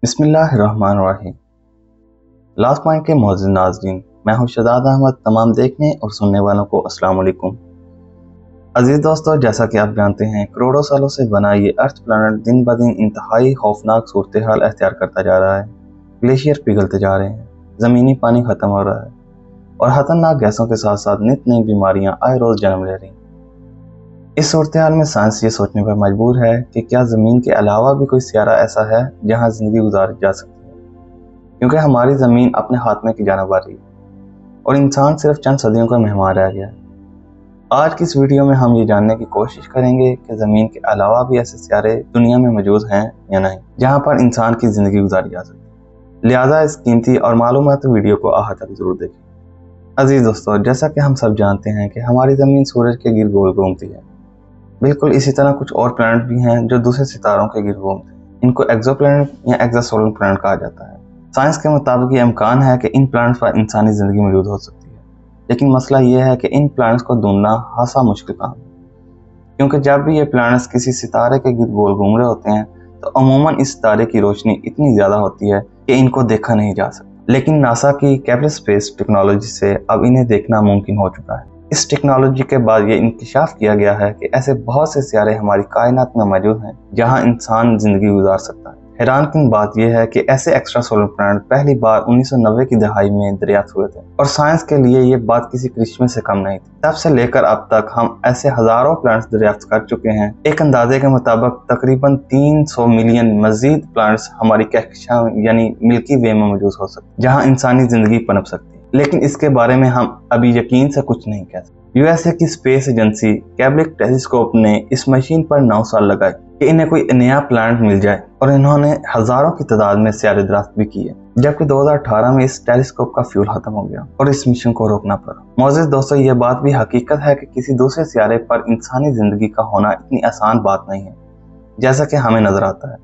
बिस्मिल्लाहिर्रहमानिर्रहीम। Last point के मोअज़्ज़िज़ नाज़रीन, मैं हूं शहजाद अहमद। तमाम देखने और सुनने वालों को अस्सलाम वालेकुम। अजीज दोस्तों, जैसा कि आप जानते हैं, करोड़ों सालों से बना ये अर्थ प्लैनेट दिन ब दिन इंतहाई खौफनाक सूरत हाल अख्तियार करता जा रहा है। ग्लेशियर पिघलते जा रहे हैं, ज़मीनी पानी ख़त्म हो रहा है और खतरनाक गैसों के साथ साथ नित नई बीमारियाँ आए रोज़ जन्म ले रही। इस सूरत हाल में साइंस ये सोचने पर मजबूर है कि क्या ज़मीन के अलावा भी कोई सियारा ऐसा है जहाँ ज़िंदगी गुजारी जा सकती है, क्योंकि हमारी ज़मीन अपने खात्मे की जानिब आ रही है और इंसान सिर्फ चंद सदियों का मेहमान रह गया है। आज की इस वीडियो में हम ये जानने की कोशिश करेंगे कि ज़मीन के अलावा भी ऐसे सियारे दुनिया में मौजूद हैं या नहीं, जहाँ पर इंसान की ज़िंदगी गुजारी जा सकती है। लिहाजा इस कीमती और मालूमाती वीडियो को आखिर तक ज़रूर देखें। अजीज़ दोस्तों, जैसा कि हम सब जानते हैं कि हमारी ज़मीन सूरज के गिर्द गोल घूमती है। बिल्कुल इसी तरह कुछ और प्लैनेट भी हैं जो दूसरे सितारों के गिर्द घूमते हैं। इनको एक्सोप्लैनेट या एक्सोसोलर प्लैनेट कहा जाता है। साइंस के मुताबिक ये इम्कान है कि इन प्लैनेट्स पर इंसानी ज़िंदगी मौजूद हो सकती है, लेकिन मसला ये है कि इन प्लैनेट्स को ढूंढना खासा मुश्किल काम है, क्योंकि जब भी ये प्लैनेट्स किसी सितारे के गिर्द गोल घूम रहे होते हैं तो अमूमन इस सितारे की रोशनी इतनी ज़्यादा होती है कि इनको देखा नहीं जा सकता। लेकिन नासा की केपलर स्पेस टेक्नोलॉजी से अब इन्हें देखना मुमकिन हो चुका है। इस टेक्नोलॉजी के बाद ये इंकशाफ किया गया है कि ऐसे बहुत से सियारे हमारी कायनात में मौजूद हैं जहां इंसान जिंदगी गुजार सकता है। हैरानकुन बात यह है कि ऐसे एक्स्ट्रा सोलर प्लैनेट पहली बार 1990 की दहाई में दरियाफ्त हुए थे और साइंस के लिए ये बात किसी करिश्मे से कम नहीं थी। तब से लेकर अब तक हम ऐसे हजारों प्लैनेट्स दरियाफ्त कर चुके हैं। एक अंदाजे के मुताबिक तकरीबन 300 मिलियन मजीद प्लैनेट्स हमारी कहकशां यानी मिल्की वे में मौजूद हो सकते, जहाँ इंसानी जिंदगी पनप सकती है। लेकिन इसके बारे में हम अभी यकीन से कुछ नहीं कह सकते। यूएसए की स्पेस एजेंसी केबल टेलीस्कोप ने इस मशीन पर 9 साल लगाए कि इन्हें कोई नया प्लैनेट मिल जाए और इन्होंने हजारों की तादाद में सियारे दरियाफ्त भी किए, जबकि 2018 में इस टेलीस्कोप का फ्यूल खत्म हो गया और इस मिशन को रोकना पड़ा। मोअज़्ज़िज़ दोस्तों, ये बात भी हकीकत है कि किसी दूसरे सियारे पर इंसानी जिंदगी का होना इतनी आसान बात नहीं है जैसा कि हमें नजर आता है,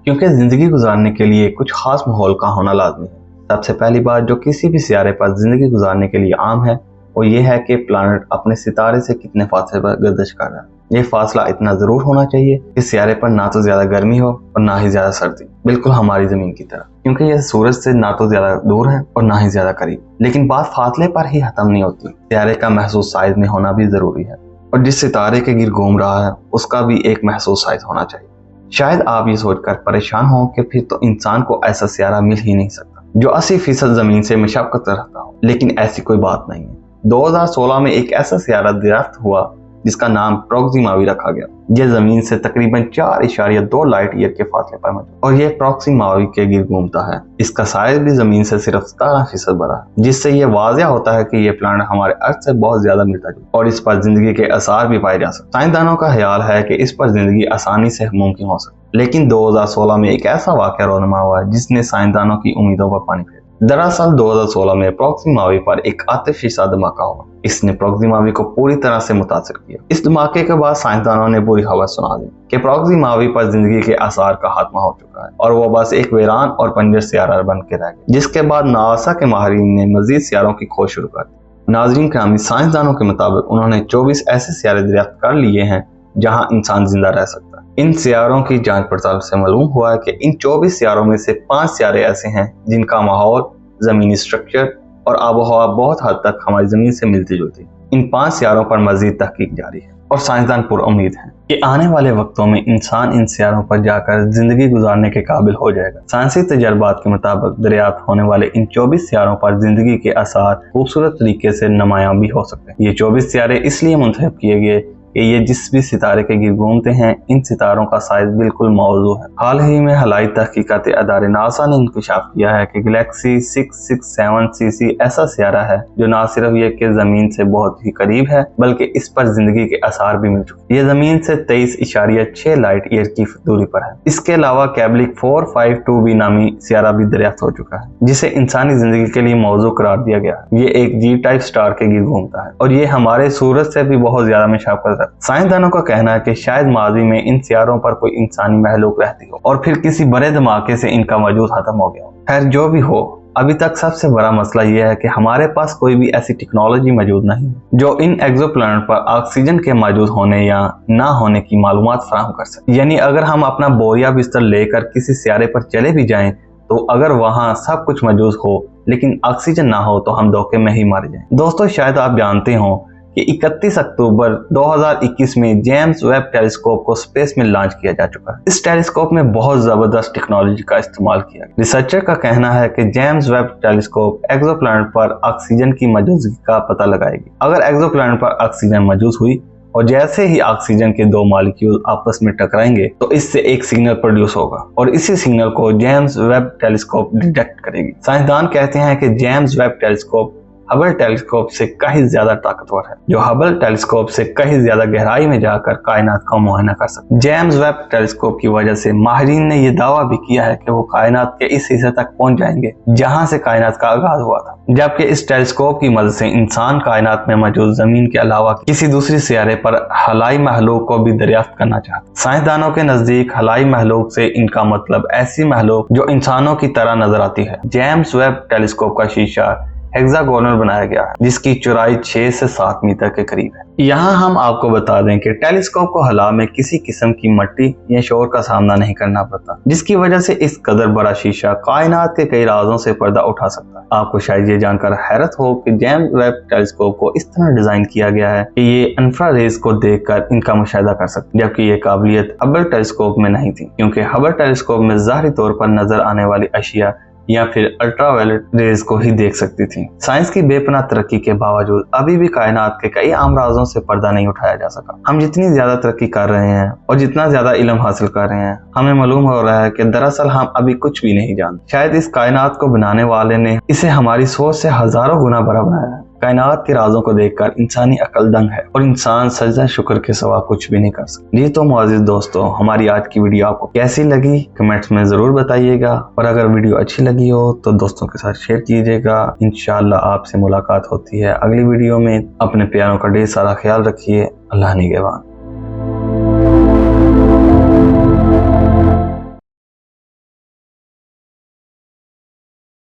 क्योंकि जिंदगी गुजारने के लिए कुछ खास माहौल का होना लाजमी है। सबसे पहली बात जो किसी भी सियारे पर जिंदगी गुजारने के लिए आम है वो ये है कि प्लैनेट अपने सितारे से कितने फासले पर गर्दिश कर रहा है। ये फासला इतना जरूर होना चाहिए कि सियारे पर ना तो ज्यादा गर्मी हो और ना ही ज्यादा सर्दी, बिल्कुल हमारी जमीन की तरह, क्योंकि यह सूरज से ना तो ज्यादा दूर है और ना ही ज्यादा करीब। लेकिन बात फासले पर ही खत्म नहीं होती, सियारे का महसूस साइज में होना भी जरूरी है और जिस सितारे के गिर्द घूम रहा है उसका भी एक महसूस साइज होना चाहिए। शायद आप ये सोचकर परेशान हो कि फिर तो इंसान को ऐसा सियारा मिल ही नहीं सकता जो 80% जमीन से मशक्कत रखता हो, लेकिन ऐसी कोई बात नहीं है। 2016 में एक ऐसा सियारा दरियाफ्त हुआ जिसका नाम प्रोक्सिमा भी रखा गया। यह जमीन से तकरीबन 4.2 लाइट ईयर के फासले पर मौजूद और यह प्रोक्सिमा के गिर्द घूमता है। इसका साइज भी जमीन से सिर्फ 17% बड़ा है, जिससे यह वाज़ेह होता है कि यह प्लैनेट हमारे अर्थ से बहुत ज्यादा मिलता जुलता और इस पर जिंदगी के आसार भी पाए जा सकते। साइंसदानों का ख्याल है कि इस पर जिंदगी आसानी से मुमकिन हो सकती, लेकिन 2016 में एक ऐसा वाक़या रोनमा हुआ जिसने साइंसदानों की उम्मीदों पर पानी फेरा। दरअसल 2016 में प्रोक्सिमा पर एक आतिशिसा धमाका हुआ। इसने प्रोक्सिमा को पूरी तरह से मुतासिर किया। इस धमाके के बाद साइंसदानों ने बुरी खबर सुना दी कि प्रोक्सिमा पर जिंदगी के आसार का खात्मा हो चुका है और वो बस एक वीरान और पंजर सियारा बन के रह गया। जिसके बाद नासा के माहिरीन ने मजीद सियारों की खोज शुरू कर दी। नाज़रीन करामी, साइंसदानों के मुताबिक उन्होंने 24 ऐसे सियारे दरियाफ्त कर लिए हैं जहाँ इंसान जिंदा रह सकता है। इन सियारों की जांच पड़ताल से मालूम हुआ है कि इन 24 सियारों में से 5 सियारे ऐसे हैं जिनका माहौल, जमीनी स्ट्रक्चर और आबोहवा बहुत हद तक हमारी जमीन से मिलती जुलती है। इन 5 सियारों पर मजीद तहकीक जारी है और साइंसदान पुरुम्मीद हैं कि आने वाले वक्तों में इंसान इन सियारों पर जाकर जिंदगी गुजारने के काबिल हो जाएगा। साइंसी तजर्बात के मुताबिक दरियाफ्त होने वाले इन 24 सियारों पर जिंदगी के आसार खूबसूरत तरीके से नुमायां भी हो सकते हैं। ये 24 सियारे इसलिए मुंतखब किए गए कि ये जिस भी सितारे के गिर्द घूमते हैं, इन सितारों का साइज बिल्कुल मौजू है। हाल ही में हवाई तहकीकाती अदारे नासा ने इंकशाफ किया है कि गैलेक्सी 667 CC ऐसा सियारा है जो न सिर्फ ये कि जमीन से बहुत ही करीब है बल्कि इस पर जिंदगी के आसार भी मिल चुके। ये जमीन से 23.6 लाइट ईयर की दूरी पर है। इसके अलावा कैबलिक 452b नामी सियारा भी दरियाफ्त हो चुका है, जिसे इंसानी जिंदगी के लिए मौजू करार दिया गया है। ये एक जी टाइप स्टार के गिर्द घूमता है और ये हमारे सूरज से भी बहुत ज्यादा मशक्कत। साइंसदानों का कहना है कि शायद माजी में इन सियारों पर कोई इंसानी महलूक रहती हो और फिर किसी बड़े धमाके से इनका वजूद खत्म हो गया हो। खैर जो भी हो, अभी तक सबसे बड़ा मसला यह है कि हमारे पास कोई भी ऐसी टेक्नोलॉजी मौजूद नहीं है जो इन एक्सोप्लैनेट पर ऑक्सीजन के मौजूद होने या ना होने की मालूमात फराहम कर सके। यानी अगर हम अपना बोरिया बिस्तर लेकर किसी सियारे पर चले भी जाएं तो अगर वहां सब कुछ मौजूद हो लेकिन ऑक्सीजन ना हो तो हम धोखे में ही मर जाएं। दोस्तों, शायद आप जानते हो कि 31 अक्टूबर 2021 में जेम्स वेब टेलीस्कोप को स्पेस में लॉन्च किया जा चुका है। इस टेलीस्कोप में बहुत जबरदस्त टेक्नोलॉजी का इस्तेमाल किया गया। रिसर्चर का कहना है कि जेम्स वेब टेलीस्कोप एक्सोप्लैनेट पर ऑक्सीजन की मौजूदगी का पता लगाएगी। अगर एक्सोप्लैनेट पर ऑक्सीजन मौजूद हुई और जैसे ही ऑक्सीजन के दो मॉलिक्यूल आपस में टकराएंगे तो इससे एक सिग्नल प्रोड्यूस होगा और इसी सिग्नल को जेम्स वेब टेलीस्कोप डिटेक्ट करेगी। साइंसदान कहते हैं कि James Webb telescope Hubble telescope से कहीं ज्यादा ताकतवर है, जो हबल टेलीस्कोप से कहीं ज्यादा गहराई में जाकर कायनात का मुआयना कर सकता है। जेम्स वेब टेलीस्कोप की वजह से माहिरीन ने यह दावा भी किया है कि वो कायनात के इस हिस्से तक पहुंच जाएंगे जहां से कायनात का आगाज हुआ था, जबकि इस टेलीस्कोप की मदद से इंसान कायनात में मौजूद जमीन के अलावा किसी दूसरी सियारे पर हलाई महलूक को भी दरियाफ्त करना चाहता। साइंसदानों के नजदीक हलाई महलूक से इनका मतलब ऐसी महलूक जो इंसानों की तरह नजर आती है। जेम्स वेब टेलीस्कोप का शीशा हेक्सागोनल बनाया गया है जिसकी चौड़ाई 6 से 7 मीटर के करीब है। यहाँ हम आपको बता दें कि टेलीस्कोप को हला में किसी किस्म की मट्टी या शोर का सामना नहीं करना पड़ता, जिसकी वजह से इस कदर बड़ा शीशा कायनात के कई राजों से पर्दा उठा सकता है। आपको शायद ये जानकर हैरत हो कि जेम्स वेब टेलीस्कोप को इस तरह डिजाइन किया गया है कि ये इंफ्रारेज को देखकर इनका मुशाहिदा कर सकते, जबकि ये काबिलियत हबल टेलीस्कोप में नहीं थी, क्योंकि हबल टेलीस्कोप में ज़ाहिरी तौर पर नजर आने वाली अशिया या फिर अल्ट्रावायलेट रेज को ही देख सकती थी। साइंस की बेपनाह तरक्की के बावजूद अभी भी कायनात के कई आम राजों से पर्दा नहीं उठाया जा सका। हम जितनी ज्यादा तरक्की कर रहे हैं और जितना ज्यादा इल्म हासिल कर रहे हैं, हमें मालूम हो रहा है कि दरअसल हम अभी कुछ भी नहीं जानते। शायद इस कायनात को बनाने वाले ने इसे हमारी सोच से हजारों गुना बड़ा बनाया है। कायनात के राजों को देखकर इंसानी अकल दंग है और इंसान सजदा शुक्र के सिवा कुछ भी नहीं कर सकता। जी तो मुअज़्ज़िज़ दोस्तों, हमारी आज की वीडियो आपको कैसी लगी कमेंट्स में जरूर बताइएगा, और अगर वीडियो अच्छी लगी हो तो दोस्तों के साथ शेयर कीजिएगा। इंशाअल्लाह आपसे मुलाकात होती है अगली वीडियो में। अपने प्यारों का ढेर सारा ख्याल रखिए। अल्लाह निगहबान।